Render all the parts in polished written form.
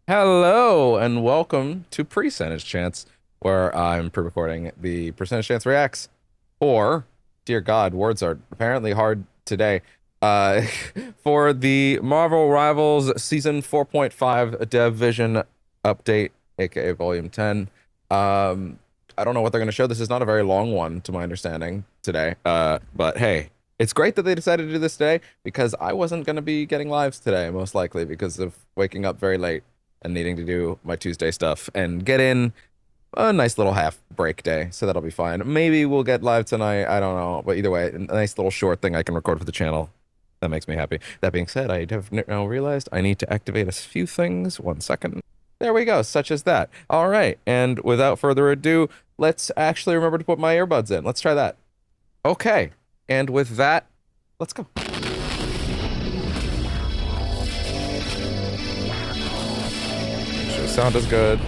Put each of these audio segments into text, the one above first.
Hello and welcome to Percentage Chance, where I'm pre-recording the Percentage Chance Reacts. Or, dear God, words are apparently hard today. Uh, for the Marvel Rivals Season 4.5 Dev Vision update, aka Volume 10. I don't know what they're going to show. This is not a very long one, to my understanding, today. But hey, it's great that they decided to do this today because I wasn't going to be getting lives today, most likely, because of waking up very late and needing to do my Tuesday stuff and get in a nice little half break day. So that'll be fine. Maybe we'll get live tonight. I don't know. But either way, a nice little short thing I can record for the channel. That makes me happy. That being said, I have now realized I need to activate a few things. 1 second. There we go, such as that. All right, and without further ado, let's actually remember to put my earbuds in. Let's try that. Okay, and with that, let's go. Sound is good.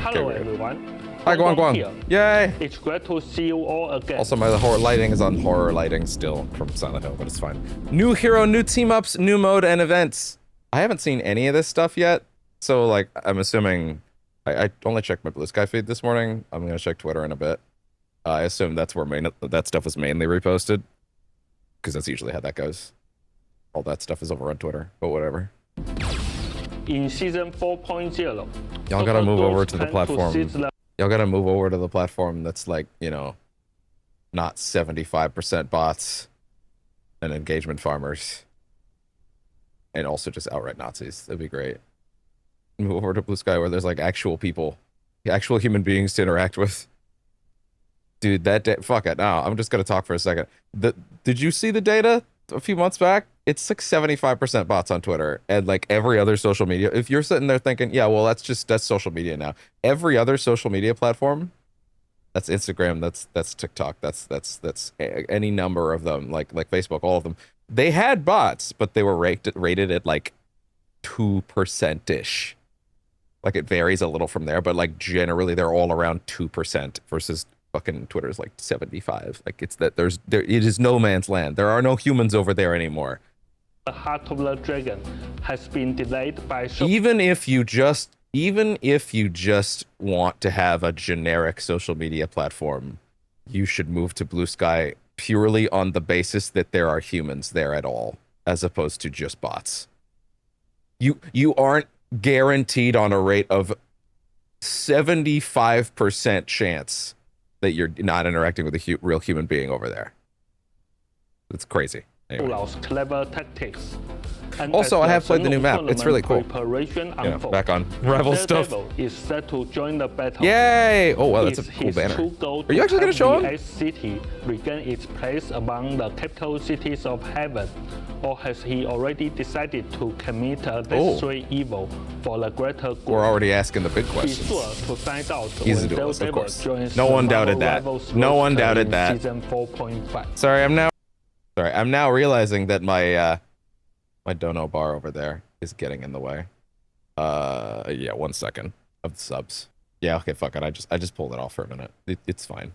Hello everyone. Hi, Guang Guang. Here. Yay! It's great to see you all again. Also, my horror lighting is on horror lighting still from Silent Hill, but it's fine. New hero, new team-ups, new mode, and events. I haven't seen any of this stuff yet, so, like, I'm assuming... I only checked my Blue Sky feed this morning. I'm gonna check Twitter in a bit. I assume that's where that stuff was mainly reposted, because that's usually how that goes. All that stuff is over on Twitter, but whatever. In season 4.0, y'all gotta move over to the platform. Y'all gotta move over to the platform that's like, you know, not 75% bots and engagement farmers. And also just outright Nazis. That'd be great. Move over to Blue Sky where there's like actual people, actual human beings to interact with. Dude, fuck it. No, I'm just gonna talk for a second. Did you see the data a few months back? It's like 75% bots on Twitter and like every other social media. If you're sitting there thinking, yeah, well, that's social media now. Every other social media platform, that's Instagram, that's TikTok, that's any number of them, like Facebook, all of them. They had bots, but they were rated at like 2%-ish. Like it varies a little from there, but like generally they're all around 2% versus fucking Twitter's like 75. Like it's that it is no man's land. There are no humans over there anymore. The Heart of the Dragon has been delayed by even if you just want to have a generic social media platform, you should move to Blue Sky purely on the basis that there are humans there at all, as opposed to just bots. You aren't guaranteed on a rate of 75% chance that you're not interacting with a real human being over there. It's crazy. Anyway. Clever tactics. And also, I have played the new map. It's really cool. Yeah, back on rival stuff. Is set to join the battle. Yay! Oh wow, that's a cool banner. Are you actually going to show him? City regain its place among the capital cities of heaven, or has he already decided to commit a destroy evil for the greater good? We're already asking the big questions. Be sure to find out He's a duelist, of course. No one doubted that. No one doubted that. Season 4.5. Sorry, I'm now realizing that my my dono bar over there is getting in the way. Yeah, 1 second of the subs. Yeah, okay, fuck it. I just pulled it off for a minute. It's fine.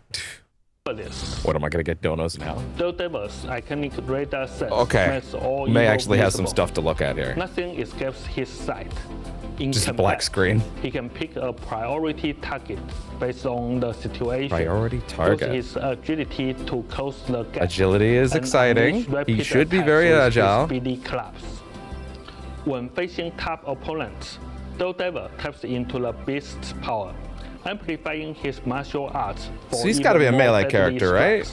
What am I gonna get donos now? Daedevil's iconic radar set. Okay. May actually have some stuff to look at here. Nothing escapes his sight. Just a black screen. He can pick a priority target based on the situation. Priority target. His agility to close the gap. Agility is exciting. He should be very agile. Speedy claps. When facing top opponents, Daredevil taps into the beast's power, amplifying his martial arts. So he's got to be a melee character, right?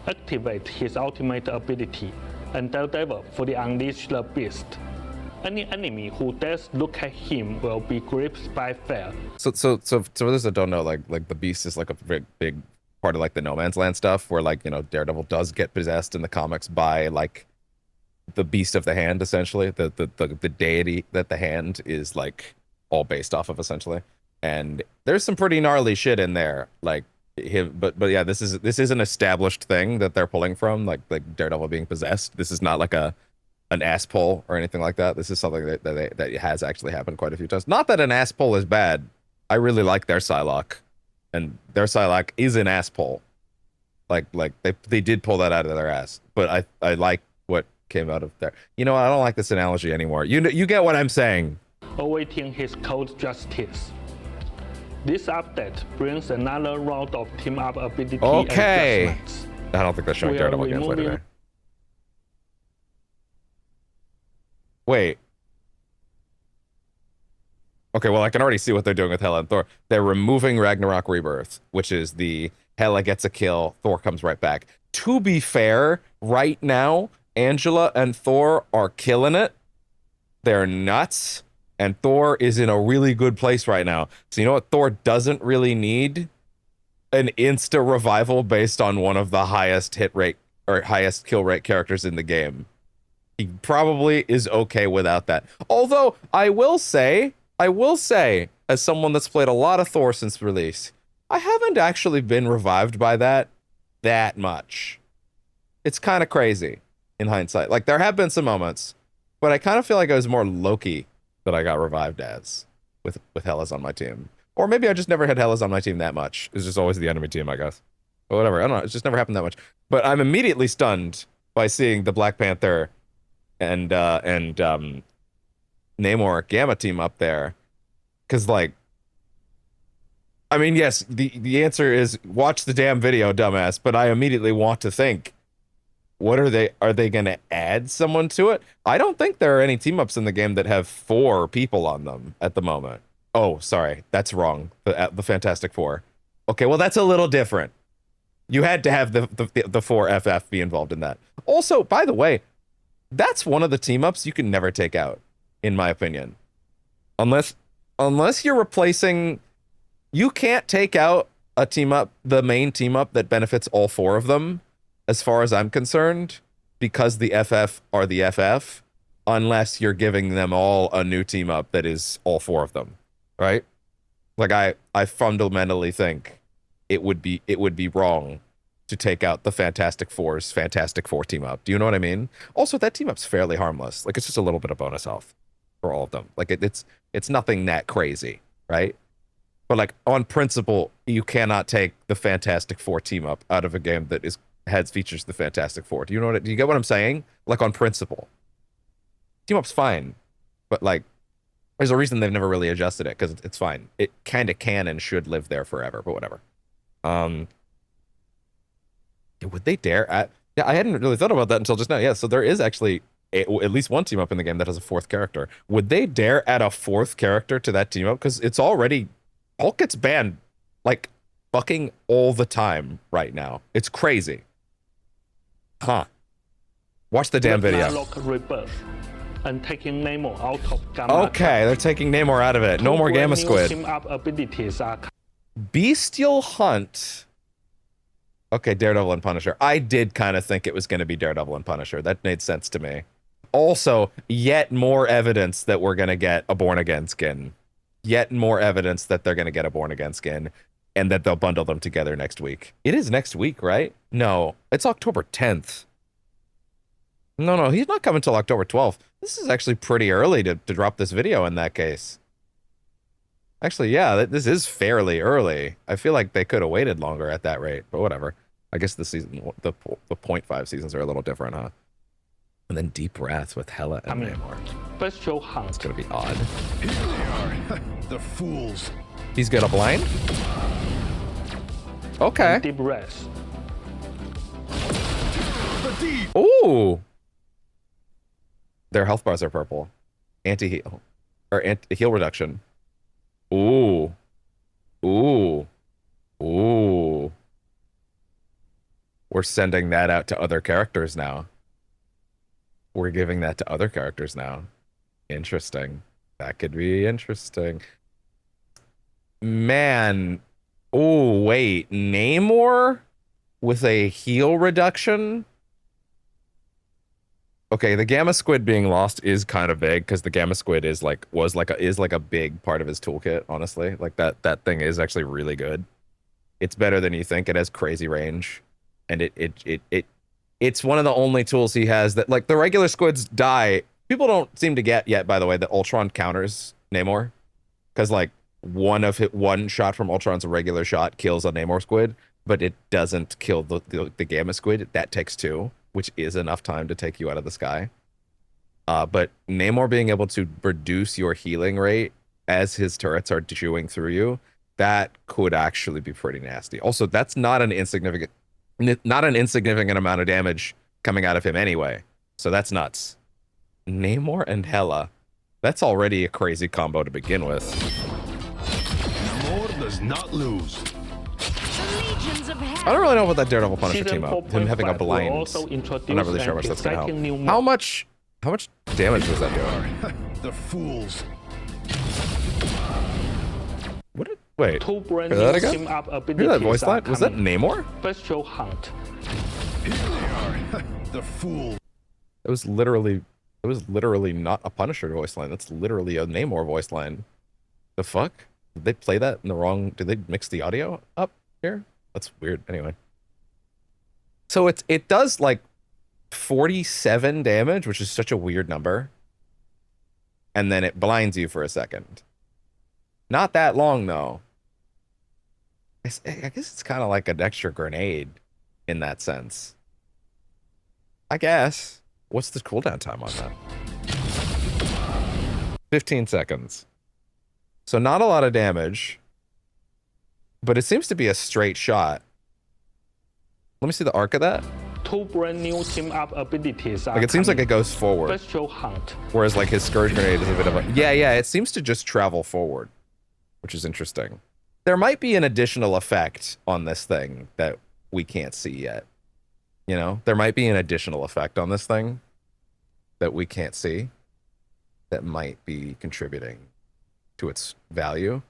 Activate his ultimate ability, and Daredevil fully unleash the beast. Any enemy who dares look at him will be gripped by fear. So for those that don't know, like the beast is like a big part of like the No Man's Land stuff, where like, you know, Daredevil does get possessed in the comics by like the beast of the hand, essentially, the deity that the hand is like all based off of, essentially. And there's some pretty gnarly shit in there, like him. But yeah, this is an established thing that they're pulling from, like Daredevil being possessed. This is not like an ass pull or anything like that. This is something that has actually happened quite a few times. Not that an ass pull is bad. I really like their Psylocke, and their Psylocke is an ass pull. Like they did pull that out of their ass, but I like what came out of there. You know, I don't like this analogy anymore. You get what I'm saying. awaiting his cold justice. This update brings another round of team-up ability Okay. adjustments. I don't think they're showing We are Daredevil gameplay removing- today. Wait. Okay, well, I can already see what they're doing with Hela and Thor. They're removing Ragnarok Rebirth, which is the Hela gets a kill, Thor comes right back. To be fair, right now, Angela and Thor are killing it. They're nuts. And Thor is in a really good place right now. So you know what Thor doesn't really need? An insta revival based on one of the highest hit rate or highest kill rate characters in the game. He probably is okay without that. Although I will say, as someone that's played a lot of Thor since release, I haven't actually been revived by that much. It's kind of crazy in hindsight. Like there have been some moments, but I kind of feel like it was more Loki that I got revived as with Hellas on my team. Or maybe I just never had Hellas on my team that much. It's just always the enemy team, I guess. But whatever. I don't know. It's just never happened that much. But I'm immediately stunned by seeing the Black Panther and Namor Gamma team up there. Because, like, I mean, yes, the answer is watch the damn video, dumbass. But I immediately want to think, what are they going to add someone to it? I don't think there are any team ups in the game that have 4 people on them at the moment. Oh, sorry, that's wrong. The Fantastic Four. Okay, well, that's a little different. You had to have the 4 FF be involved in that. Also, by the way, that's one of the team ups you can never take out, in my opinion. Unless you're replacing, you can't take out a team up, the main team up that benefits all 4 of them, as far as I'm concerned, because the FF are the FF, unless you're giving them all a new team up that is all 4 of them, right? Like I fundamentally think it would be wrong to take out the Fantastic Four's Fantastic Four team up. Do you know what I mean? Also, that team up's fairly harmless. Like it's just a little bit of bonus health for all of them. Like it's nothing that crazy, right? But like on principle, you cannot take the Fantastic Four team up out of a game that has features the Fantastic Four. Do you get what I'm saying? Like on principle. Team up's fine, but like there's a reason they've never really adjusted it because it's fine. It kind of can and should live there forever, but whatever. Would they dare? Yeah, I hadn't really thought about that until just now. Yeah, so there is actually at least one team up in the game that has a 4th character. Would they dare add a 4th character to that team up? Because it's already Hulk gets banned like fucking all the time right now. It's crazy. Huh. Watch the damn video. Rebirth and taking Namor out of Gamma. Okay, they're taking Namor out of it. No more Gamma Squid. Team-up abilities are Bestial Hunt. Okay, Daredevil and Punisher. I did kind of think it was going to be Daredevil and Punisher. That made sense to me. Also, yet more evidence that we're going to get a Born Again skin. Yet more evidence that they're going to get a Born Again skin and that they'll bundle them together next week. It is next week, right? No, it's October 10th. No, he's not coming till October 12th. This is actually pretty early to drop this video in that case. Actually, yeah, this is fairly early. I feel like they could have waited longer at that rate, but whatever. I guess the 0.5 seasons are a little different, huh? And then Deep Wrath with Hela and Namor. Special Hunt. It's gonna be odd. Here they are, the fools. He's got a blind? Okay. Deep Wrath. Ooh! Their health bars are purple. Anti-heal. Or heal reduction. Ooh. Ooh. Ooh. We're sending that out to other characters now. We're giving that to other characters now. Interesting. That could be interesting. Man. Oh, wait. Namor with a heal reduction? Okay, the Gamma Squid being lost is kind of big because the Gamma Squid is like a big part of his toolkit, honestly. Like that thing is actually really good. It's better than you think. It has crazy range. And it's one of the only tools he has that, like, the regular squids die. People don't seem to get yet, by the way, that Ultron counters Namor. Because, like, one shot from Ultron's regular shot kills a Namor squid, but it doesn't kill the Gamma Squid. That takes 2, which is enough time to take you out of the sky. But Namor being able to reduce your healing rate as his turrets are chewing through you, that could actually be pretty nasty. Also, that's not an insignificant amount of damage coming out of him anyway. So that's nuts. Namor and Hela. That's already a crazy combo to begin with. Namor does not lose. I don't really know about that Daredevil Punisher Season team up. Him having a 4.5 will blind. also I'm introduce not really sure how an much that's gonna exciting new help. mode. How much damage was that doing? The fools. What did, wait. Two brand Hear that new again? team-up Hear abilities that voice are line? Was that coming. Namor? Special Hunt. Here they are. The fools. It was literally not a Punisher voice line. That's literally a Namor voice line. The fuck? Did they play that in the wrong? Did they mix the audio up here? That's weird. Anyway. So it does like 47 damage, which is such a weird number. And then it blinds you for a second. Not that long though. I guess it's kind of like an extra grenade in that sense. I guess. What's the cooldown time on that? 15 seconds. So not a lot of damage, but it seems to be a straight shot. Let me see the arc of that. Two brand new team-up abilities are Like it seems like coming. it goes forward, Special Hunt. whereas like his Scourge Grenade is a bit of a... Yeah, it seems to just travel forward, which is interesting. There might be an additional effect on this thing that we can't see yet. You know, there might be an additional effect on this thing that we can't see that might be contributing to its value.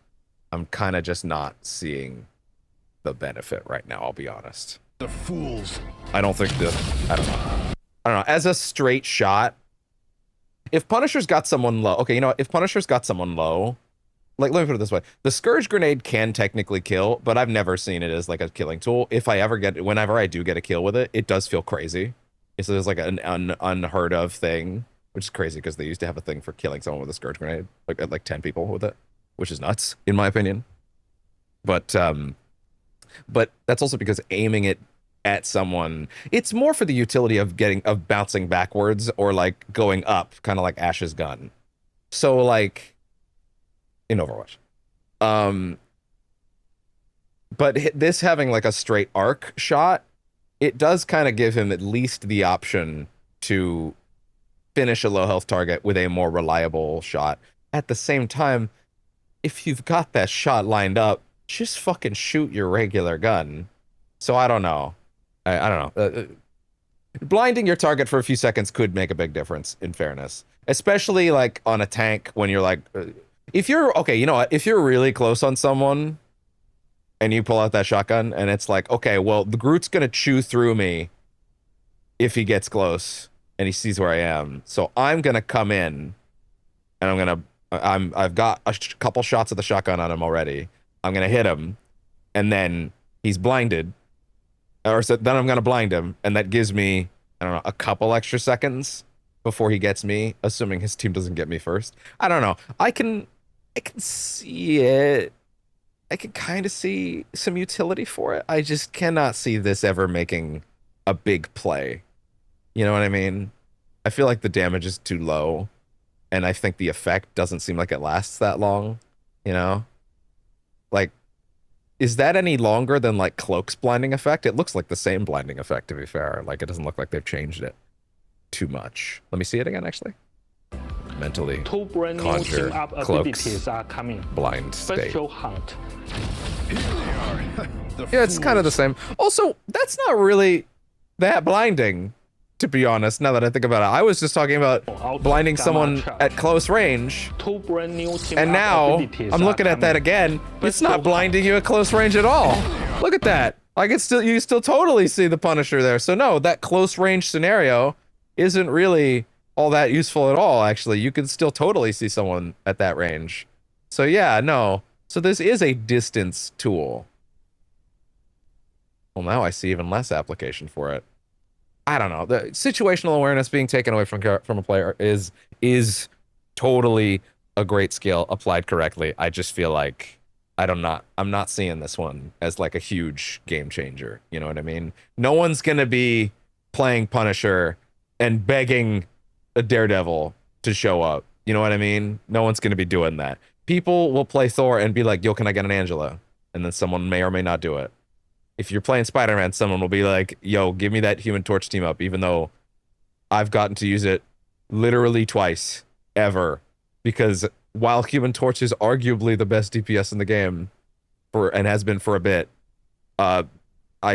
I'm kind of just not seeing the benefit right now, I'll be honest. The fools. I don't think that, I don't know. As a straight shot, if Punisher's got someone low, okay, you know what? If Punisher's got someone low, like, let me put it this way. The Scourge Grenade can technically kill, but I've never seen it as like a killing tool. Whenever I do get a kill with it, it does feel crazy. It's like an unheard of thing, which is crazy because they used to have a thing for killing someone with a Scourge Grenade, like 10 people with it, which is nuts, in my opinion. But that's also because aiming it at someone, it's more for the utility of bouncing backwards or like going up, kind of like Ash's gun. So like in Overwatch. But this having like a straight arc shot, it does kind of give him at least the option to finish a low health target with a more reliable shot. At the same time, if you've got that shot lined up, just fucking shoot your regular gun. So I don't know. I don't know. Blinding your target for a few seconds could make a big difference, in fairness. Especially like on a tank when you're like... If you're... Okay, you know what? If you're really close on someone and you pull out that shotgun and it's like, okay, well, the Groot's gonna chew through me if he gets close and he sees where I am. So I'm gonna come in and I've got a couple shots of the shotgun on him already. I'm gonna hit him and then he's blinded. Then I'm gonna blind him, and that gives me, I don't know, a couple extra seconds before he gets me, assuming his team doesn't get me first. I don't know. I can see it. I can kind of see some utility for it. I just cannot see this ever making a big play. You know what I mean? I feel like the damage is too low, and I think the effect doesn't seem like it lasts that long. You know? Like, is that any longer than like Cloak's blinding effect? It looks like the same blinding effect, to be fair. Like, it doesn't look like they've changed it too much. Let me see it again, actually. Mentally Two brand new conjure team-up Cloak's abilities are coming. blind state. Special Hunt. Here they are. The Yeah, it's kind of the same. Also, that's not really that blinding, to be honest, now that I think about it. I was just talking about blinding someone at close range, Two brand new team-up and now abilities I'm are looking at that coming. again. It's not blinding you at close range at all. Look at that. Like, you still totally see the Punisher there. So no, that close range scenario isn't really all that useful at all, actually. You can still totally see someone at that range. So yeah, no. So this is a distance tool. Well, now I see even less application for it. I don't know. The situational awareness being taken away from a player is totally a great skill applied correctly. I just feel like I'm not seeing this one as like a huge game changer. You know what I mean? No one's gonna be playing Punisher and begging a Daredevil to show up. You know what I mean? No one's going to be doing that. People will play Thor and be like, yo, can I get an Angela? And then someone may or may not do it. If you're playing Spider-Man, someone will be like, yo, give me that Human Torch team up, even though I've gotten to use it literally twice ever. Because while Human Torch is arguably the best DPS in the game and has been for a bit, I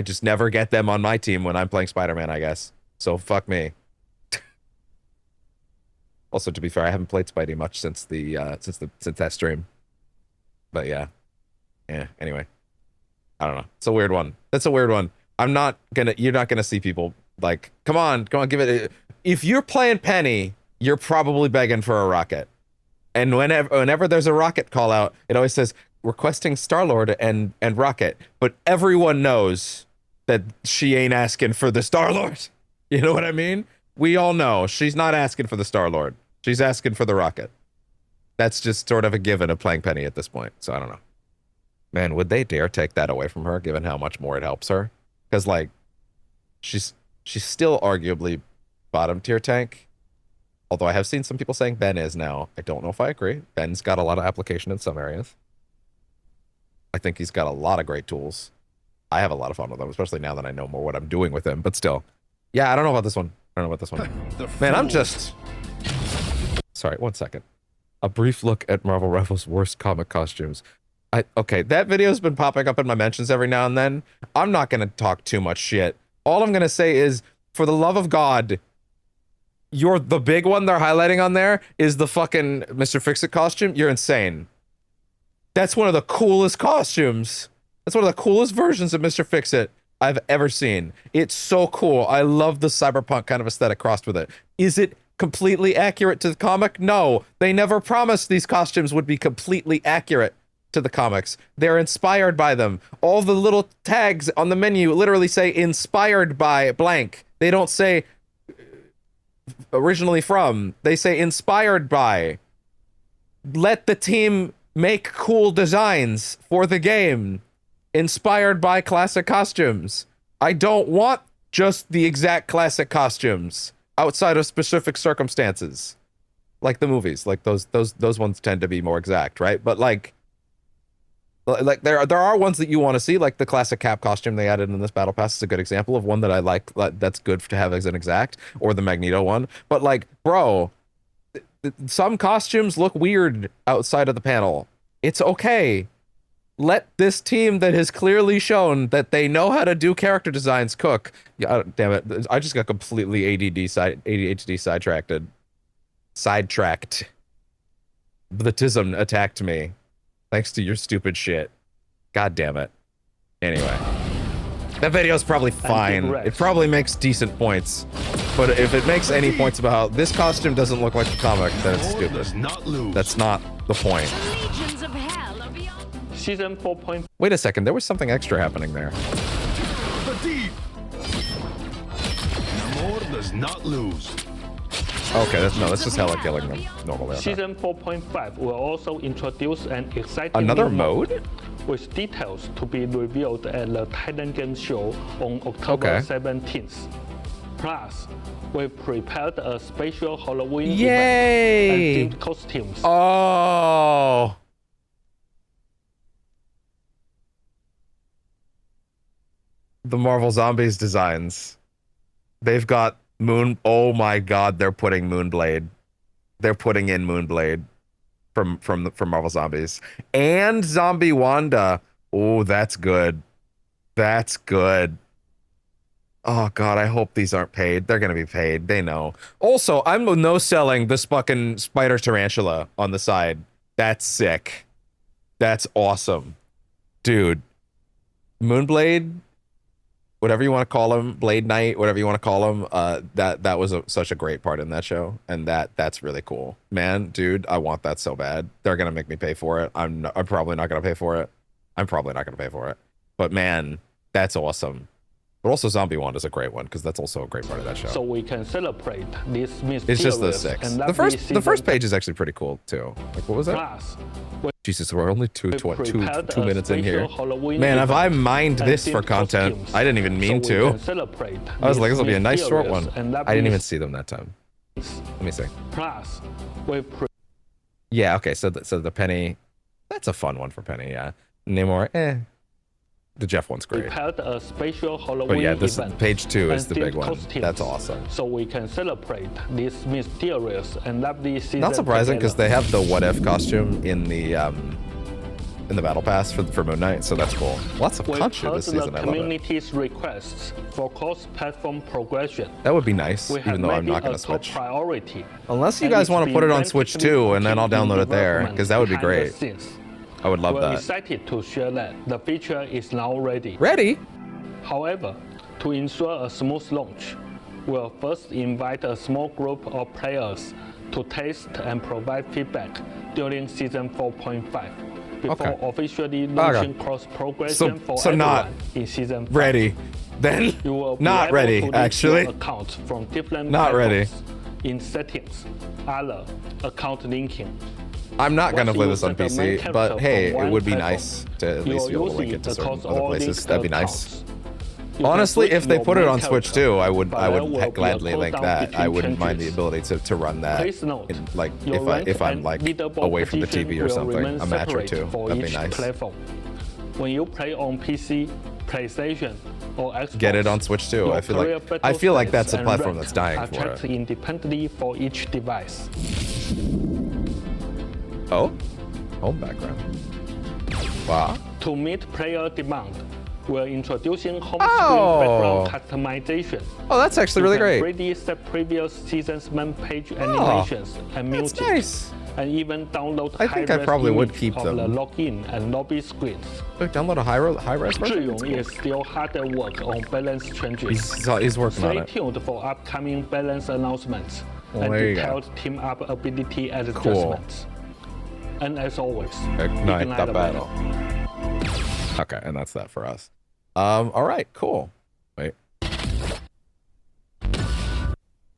just never get them on my team when I'm playing Spider-Man, I guess. So fuck me. Also, to be fair, I haven't played Spidey much since that stream. But yeah. Anyway. I don't know. It's a weird one. That's a weird one. You're not gonna see people like, come on, give it. If you're playing Penny, you're probably begging for a rocket. And whenever there's a rocket call out, it always says requesting Star-Lord and rocket. But everyone knows that she ain't asking for the Star-Lord. You know what I mean? We all know she's not asking for the Star-Lord. She's asking for the rocket. That's just sort of a given of playing Penny at this point. So I don't know. Man, would they dare take that away from her, given how much more it helps her? Because, like, she's still arguably bottom tier tank. Although I have seen some people saying Ben is now. I don't know if I agree. Ben's got a lot of application in some areas. I think he's got a lot of great tools. I have a lot of fun with him, especially now that I know more what I'm doing with him. But still, yeah, I don't know about this one. Man, I'm just... Sorry, 1 second. A brief look at Marvel Rivals' worst comic costumes. Okay, that video's been popping up in my mentions every now and then. I'm not gonna talk too much shit. All I'm gonna say is, for the love of God, the big one they're highlighting on there is the fucking Mr. Fix-It costume. You're insane. That's one of the coolest costumes. That's one of the coolest versions of Mr. Fix-It I've ever seen. It's so cool. I love the cyberpunk kind of aesthetic crossed with it. Is it completely accurate to the comic? No. They never promised these costumes would be completely accurate to the comics. They're inspired by them. All the little tags on the menu literally say inspired by blank. They don't say originally from. They say inspired by. Let the team make cool designs for the game. Inspired by classic costumes. I don't want just the exact classic costumes outside of specific circumstances. Like the movies. Like those ones tend to be more exact, right? But like there are ones that you want to see, like the classic Cap costume they added in this battle pass is a good example of one that I like, that's good to have as an exact, or the Magneto one. But like, bro, some costumes look weird outside of the panel. It's okay. Let this team that has clearly shown that they know how to do character designs cook. Yeah, damn it. I just got completely ADHD sidetracked. The tism attacked me. Thanks to your stupid shit. God damn it. Anyway. That video's probably fine. It probably makes decent points. But if it makes any points about this costume doesn't look like the comic, then it's stupid. That's not the point. Season 4. Wait a second, there was something extra happening there. The deep. Namor does not lose. Okay, that's just hella killing them normally. Okay. Season 4.5 will also introduce an exciting another new mode with details to be revealed at the Titan Game Show on October 17th. Plus, we prepared a special Halloween event and themed costumes. Oh. The Marvel Zombies designs. They've got oh my god, they're putting Moonblade. They're putting in Moonblade from Marvel Zombies. And Zombie Wanda. Oh, that's good. That's good. Oh god, I hope these aren't paid. They're gonna be paid. They know. Also, I'm no selling this fucking spider tarantula on the side. That's sick. That's awesome. Dude. Moonblade, whatever you want to call him, Blade Knight, whatever you want to call him, that was such a great part in that show, and that's really cool, man, dude. I want that so bad. They're gonna make me pay for it. I'm probably not gonna pay for it. But man, that's awesome. But also Zombie Wand is a great one because that's also a great part of that show. So we can celebrate this mysterious. It's just the six. The first page is actually pretty cool too. Like what was that? Plus, Jesus, we're only two minutes in here. Man, if I mined this for content, I didn't even mean to. I was like, this will be a nice short one. I didn't even see them that time. me see. Plus, we Yeah, okay, so the Penny, that's a fun one for Penny, yeah. Namor, the Jeff one's great. prepared a special Halloween But yeah, this event page 2 is and the big themed one. costumes, That's awesome. So we can celebrate this mysterious and lovely season. Not surprising because together. they have the What If costume in the Battle Pass for Moon Knight, so that's cool. Lots of We country heard this season. the I love it. community's requests for cross-platform progression. That would be nice, We have even though I'm made not it going a to top switch. priority. Unless you And guys it's want to been put it on Switch frantically too, and then I'll working in download it there, development because that would be behind the great. scenes. I would love We're that. excited to share that the feature is now ready. Ready? However, to ensure a smooth launch, we'll first invite a small group of players to test and provide feedback during Season 4.5 before Okay. officially launching cross-progression for so everyone not in Season 5. Ready. Then, You will be not able ready, to link actually. your accounts from different Not ready. platforms in settings, other account linking. I'm not going to Once play you this on set the main PC, character but hey, from it one would be platform, nice to at you least be able to will link use it to it certain across other all places. linked That'd be nice. accounts. You can Honestly, switch if they your put it main on Switch character, too, I would but there will be a gladly link cooldown that. I between wouldn't mind the changes. ability to run that, Please note, in, like your rank if I'm and like leaderboard away from the position TV or will something, remain a match or separate two. for That'd be each nice. platform. When you play on PC, PlayStation, or Xbox, Get it on Switch too. your I feel career like battle that's a stats and platform rank that's dying are for tracked it. independently for each device. Oh, home background. Wow. To meet player demand, we're introducing home Oh. screen background customization. Oh, that's actually really You great. can 3D set previous season's main page animations and That's music, nice. and even download I think I high-res probably would image keep of them. the login and lobby screens. Download a high-res version. That's Zhiyong cool. is still hard at work on balance changes. He's working on Stay it. tuned for upcoming balance announcements Well, and there you go. detailed team-up ability adjustments. And as always, Ignite the battle. Okay, and that's that for us. All right, cool. Wait.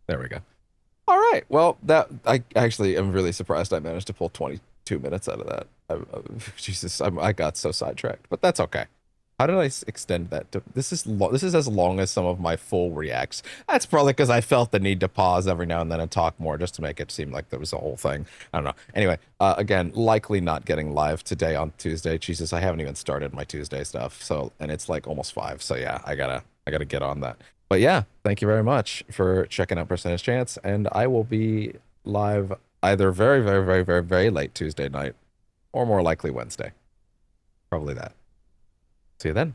There we go. All right. Well, that I actually am really surprised I managed to pull 22 minutes out of that. Jesus, I got so sidetracked, but that's okay. How did I extend that to this is as long as some of my full reacts. That's probably because I felt the need to pause every now and then and talk more just to make it seem like there was a whole thing. I don't know. Anyway, again, likely not getting live today on Tuesday. Jesus, I haven't even started my Tuesday stuff. So, and it's like almost 5. So yeah, I gotta get on that. But yeah, thank you very much for checking out Percentage Chance, and I will be live either very, very, very, very, very late Tuesday night, or more likely Wednesday. Probably that. See you then.